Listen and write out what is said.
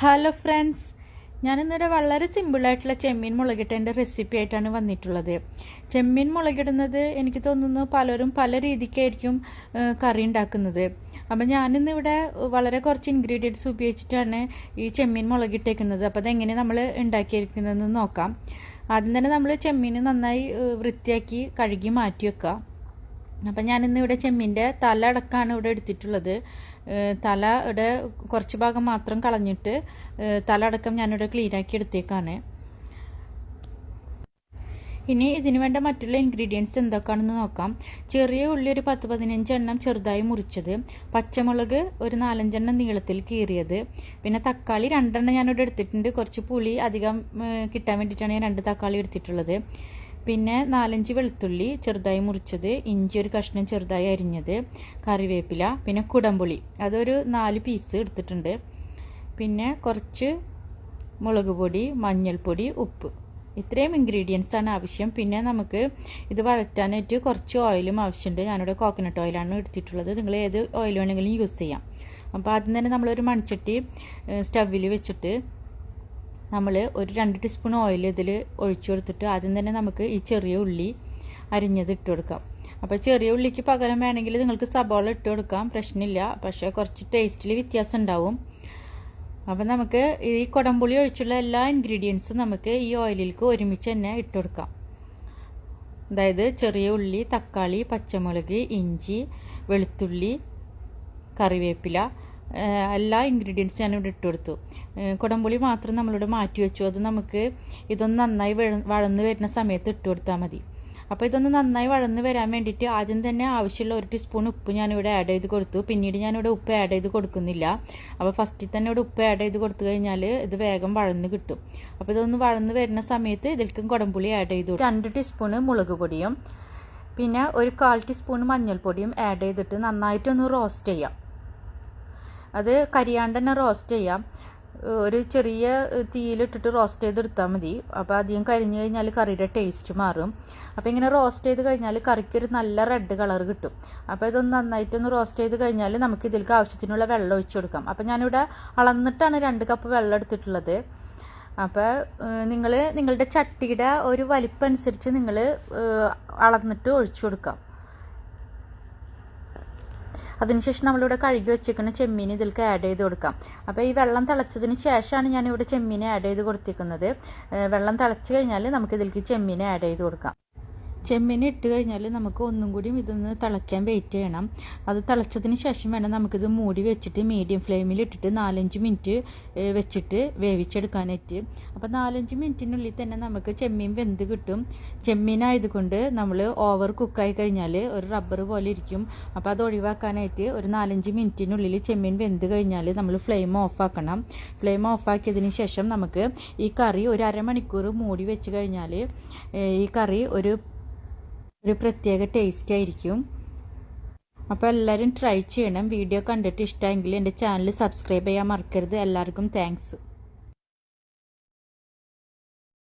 Hello friends, ഞാനിന്നിവിടെ വളരെ സിമ്പിളായിട്ടുള്ള ചെമ്മീൻ മുളകിട്ടതിൻ്റെ റെസിപ്പി ആയിട്ടാണ് വന്നിട്ടുള്ളത്. ചെമ്മീൻ മുളകിടുന്നത് എനിക്ക് തോന്നുന്നു പലരും പല രീതിക്കായിരിക്കും കറി ഉണ്ടാക്കുന്നത്. അപ്പം ഞാനിന്നിവിടെ വളരെ കുറച്ച് ഇൻഗ്രീഡിയൻസ് ഉപയോഗിച്ചിട്ടാണ് ഈ ചെമ്മീൻ മുളകിട്ടേക്കുന്നത്. അപ്പോൾ അതെങ്ങനെ നമ്മൾ ഉണ്ടാക്കിയിരിക്കുന്നതെന്ന് നോക്കാം. ആദ്യം തന്നെ നമ്മൾ ചെമ്മീൻ നന്നായി വൃത്തിയാക്കി കഴുകി മാറ്റി വെക്കുക. അപ്പം ഞാനിന്നിവിടെ ചെമ്മീൻ്റെ തല അടക്കമാണ് ഇവിടെ എടുത്തിട്ടുള്ളത്. തല ഇവിടെ കുറച്ച് ഭാഗം മാത്രം കളഞ്ഞിട്ട് തല അടക്കം ഞാനിവിടെ ക്ലീനാക്കി എടുത്തേക്കാണ്. ഇനി ഇതിന് വേണ്ട മറ്റുള്ള ഇൻഗ്രീഡിയൻസ് എന്തൊക്കെയാണെന്ന് നോക്കാം. ചെറിയ ഉള്ളി ഒരു 10-15 എണ്ണം ചെറുതായി മുറിച്ചത്, പച്ചമുളക് ഒരു 4-5 എണ്ണം നീളത്തിൽ കീറിയത്, പിന്നെ തക്കാളി 2 എണ്ണം ഞാനിവിടെ എടുത്തിട്ടുണ്ട്. കുറച്ച് പുളി അധികം കിട്ടാൻ വേണ്ടിയിട്ടാണ് ഞാൻ 2 തക്കാളി എടുത്തിട്ടുള്ളത്. പിന്നെ 4-5 വെളുത്തുള്ളി ചെറുതായി മുറിച്ചത്, ഇഞ്ചി ഒരു കഷ്ണം ചെറുതായി അരിഞ്ഞത്, കറിവേപ്പില, പിന്നെ കുടംപുളി അതൊരു 4 പീസ് എടുത്തിട്ടുണ്ട്. പിന്നെ കുറച്ച് മുളക് പൊടി, മഞ്ഞൾപ്പൊടി, ഉപ്പ്. ഇത്രയും ഇൻഗ്രീഡിയൻസ് ആണ് ആവശ്യം. പിന്നെ നമുക്ക് ഇത് വഴറ്റാനായിട്ട് കുറച്ച് ഓയിലും ആവശ്യമുണ്ട്. ഞാനിവിടെ കോക്കനട്ട് ഓയിലാണ് എടുത്തിട്ടുള്ളത്. നിങ്ങൾ ഏത് ഓയിൽ വേണമെങ്കിലും യൂസ് ചെയ്യാം. അപ്പോൾ ആദ്യം തന്നെ നമ്മളൊരു മൺചട്ടി സ്റ്റവിൽ വെച്ചിട്ട് നമ്മൾ ഒരു 2 ടീസ്പൂൺ ഓയിൽ ഇതിൽ ഒഴിച്ചു കൊടുത്തിട്ട് ആദ്യം തന്നെ നമുക്ക് ഈ ചെറിയ ഉള്ളി അരിഞ്ഞത് ഇട്ട് കൊടുക്കാം. അപ്പോൾ ചെറിയ ഉള്ളിക്ക് പകരം വേണമെങ്കിൽ നിങ്ങൾക്ക് സബോള ഇട്ട് കൊടുക്കാം, പ്രശ്നമില്ല. പക്ഷേ കുറച്ച് ടേസ്റ്റിൽ വ്യത്യാസം ഉണ്ടാവും. അപ്പം നമുക്ക് ഈ കുടംപുളി ഒഴിച്ചുള്ള എല്ലാ ഇൻഗ്രീഡിയൻസും നമുക്ക് ഈ ഓയിലിലേക്ക് ഒരുമിച്ച് തന്നെ ഇട്ട് കൊടുക്കാം. അതായത് ചെറിയ ഉള്ളി, തക്കാളി, പച്ചമുളക്, ഇഞ്ചി, വെളുത്തുള്ളി, കറിവേപ്പില, എല്ലാ ഇൻഗ്രീഡിയൻസ് ഞാനിവിടെ ഇട്ട് കൊടുത്തു. കുടംപുളി മാത്രം നമ്മളിവിടെ മാറ്റി വെച്ചു. അത് നമുക്ക് ഇതൊന്ന് നന്നായി വഴന്ന് വരുന്ന സമയത്ത് ഇട്ട് കൊടുത്താൽ മതി. അപ്പോൾ ഇതൊന്ന് നന്നായി വഴന്ന് വരാൻ വേണ്ടിയിട്ട് ആദ്യം തന്നെ ആവശ്യമുള്ള 1 ടീസ്പൂൺ ഉപ്പ് ഞാനിവിടെ ആഡ് ചെയ്ത് കൊടുത്തു. പിന്നീട് ഞാനിവിടെ ഉപ്പ് ആഡ് ചെയ്ത് കൊടുക്കുന്നില്ല. അപ്പോൾ ഫസ്റ്റിൽ തന്നെ ഇവിടെ ഉപ്പ് ആഡ് ചെയ്ത് കൊടുത്തു കഴിഞ്ഞാൽ ഇത് വേഗം വഴന്ന് കിട്ടും. അപ്പോൾ ഇതൊന്ന് വഴന്ന് വരുന്ന സമയത്ത് ഇതിൽക്കും കുടംപുളി ആഡ് ചെയ്തു. 2 ടീസ്പൂൺ മുളക് പൊടിയും പിന്നെ ഒരു 1/4 ടീസ്പൂൺ മഞ്ഞൾപ്പൊടിയും ആഡ് ചെയ്തിട്ട് നന്നായിട്ടൊന്ന് റോസ്റ്റ് ചെയ്യാം. അത് കരിയാണ്ട് തന്നെ റോസ്റ്റ് ചെയ്യാം. ഒരു ചെറിയ തീയിലിട്ടിട്ട് റോസ്റ്റ് ചെയ്തെടുത്താൽ മതി. അപ്പോൾ അധികം കരിഞ്ഞു കഴിഞ്ഞാൽ കറിയുടെ ടേസ്റ്റ് മാറും. അപ്പോൾ ഇങ്ങനെ റോസ്റ്റ് ചെയ്ത് കഴിഞ്ഞാൽ കറിക്കൊരു നല്ല റെഡ് കളർ കിട്ടും. അപ്പോൾ ഇതൊന്ന് നന്നായിട്ടൊന്ന് റോസ്റ്റ് ചെയ്ത് കഴിഞ്ഞാൽ നമുക്ക് ഇതിലേക്ക് ആവശ്യത്തിനുള്ള വെള്ളം ഒഴിച്ചു കൊടുക്കാം. അപ്പോൾ ഞാനിവിടെ അളന്നിട്ടാണ് 2 കപ്പ് വെള്ളം എടുത്തിട്ടുള്ളത്. അപ്പോൾ നിങ്ങൾ നിങ്ങളുടെ ചട്ടിയുടെ ഒരു വലിപ്പം അനുസരിച്ച് നിങ്ങൾ അളന്നിട്ട് ഒഴിച്ചു കൊടുക്കാം. അതിനുശേഷം നമ്മളിവിടെ കഴുകി വെച്ചിരിക്കുന്ന ചെമ്മീൻ ഇതിലേക്ക് ആഡ് ചെയ്ത് കൊടുക്കാം. അപ്പോൾ ഈ വെള്ളം തിളച്ചതിന് ശേഷമാണ് ഞാനിവിടെ ചെമ്മീനെ ആഡ് ചെയ്ത് കൊടുത്തിരിക്കുന്നത്. വെള്ളം തിളച്ച് കഴിഞ്ഞാൽ നമുക്ക് ഇതിലേക്ക് ചെമ്മീനെ ആഡ് ചെയ്ത് കൊടുക്കാം. ചെമ്മീൻ ഇട്ട് കഴിഞ്ഞാൽ നമുക്ക് ഒന്നും കൂടി ഇതൊന്ന് തിളയ്ക്കാൻ വെയിറ്റ് ചെയ്യണം. അത് തിളച്ചതിന് ശേഷം വേണം നമുക്കിത് മൂടി വെച്ചിട്ട് മീഡിയം ഫ്ലെയിമിൽ ഇട്ടിട്ട് 4-5 മിനിറ്റ് വെച്ചിട്ട് വേവിച്ചെടുക്കാനായിട്ട്. അപ്പോൾ 4-5 മിനിറ്റിനുള്ളിൽ തന്നെ നമുക്ക് ചെമ്മീൻ വെന്ത് കിട്ടും. ചെമ്മീനായതുകൊണ്ട് നമ്മൾ ഓവർ കുക്കായി കഴിഞ്ഞാൽ ഒരു റബ്ബർ പോലെ ഇരിക്കും. അപ്പോൾ അത് ഒഴിവാക്കാനായിട്ട് ഒരു 4-5 മിനിറ്റിനുള്ളിൽ ചെമ്മീൻ വെന്ത് കഴിഞ്ഞാൽ നമ്മൾ ഫ്ലെയിം ഓഫാക്കണം. ഫ്ലെയിം ഓഫാക്കിയതിന് ശേഷം നമുക്ക് ഈ കറി ഒരു അരമണിക്കൂർ മൂടി വെച്ച് കഴിഞ്ഞാൽ ഈ കറി ഒരു പ്രത്യേക ടേസ്റ്റ് ആയിരിക്കും. അപ്പോൾ എല്ലാവരും ട്രൈ ചെയ്യണം. വീഡിയോ കണ്ടിട്ട് ഇഷ്ടമെങ്കിൽ എൻ്റെ ചാനൽ സബ്സ്ക്രൈബ് ചെയ്യാൻ മറക്കരുത്. എല്ലാവർക്കും താങ്ക്സ്.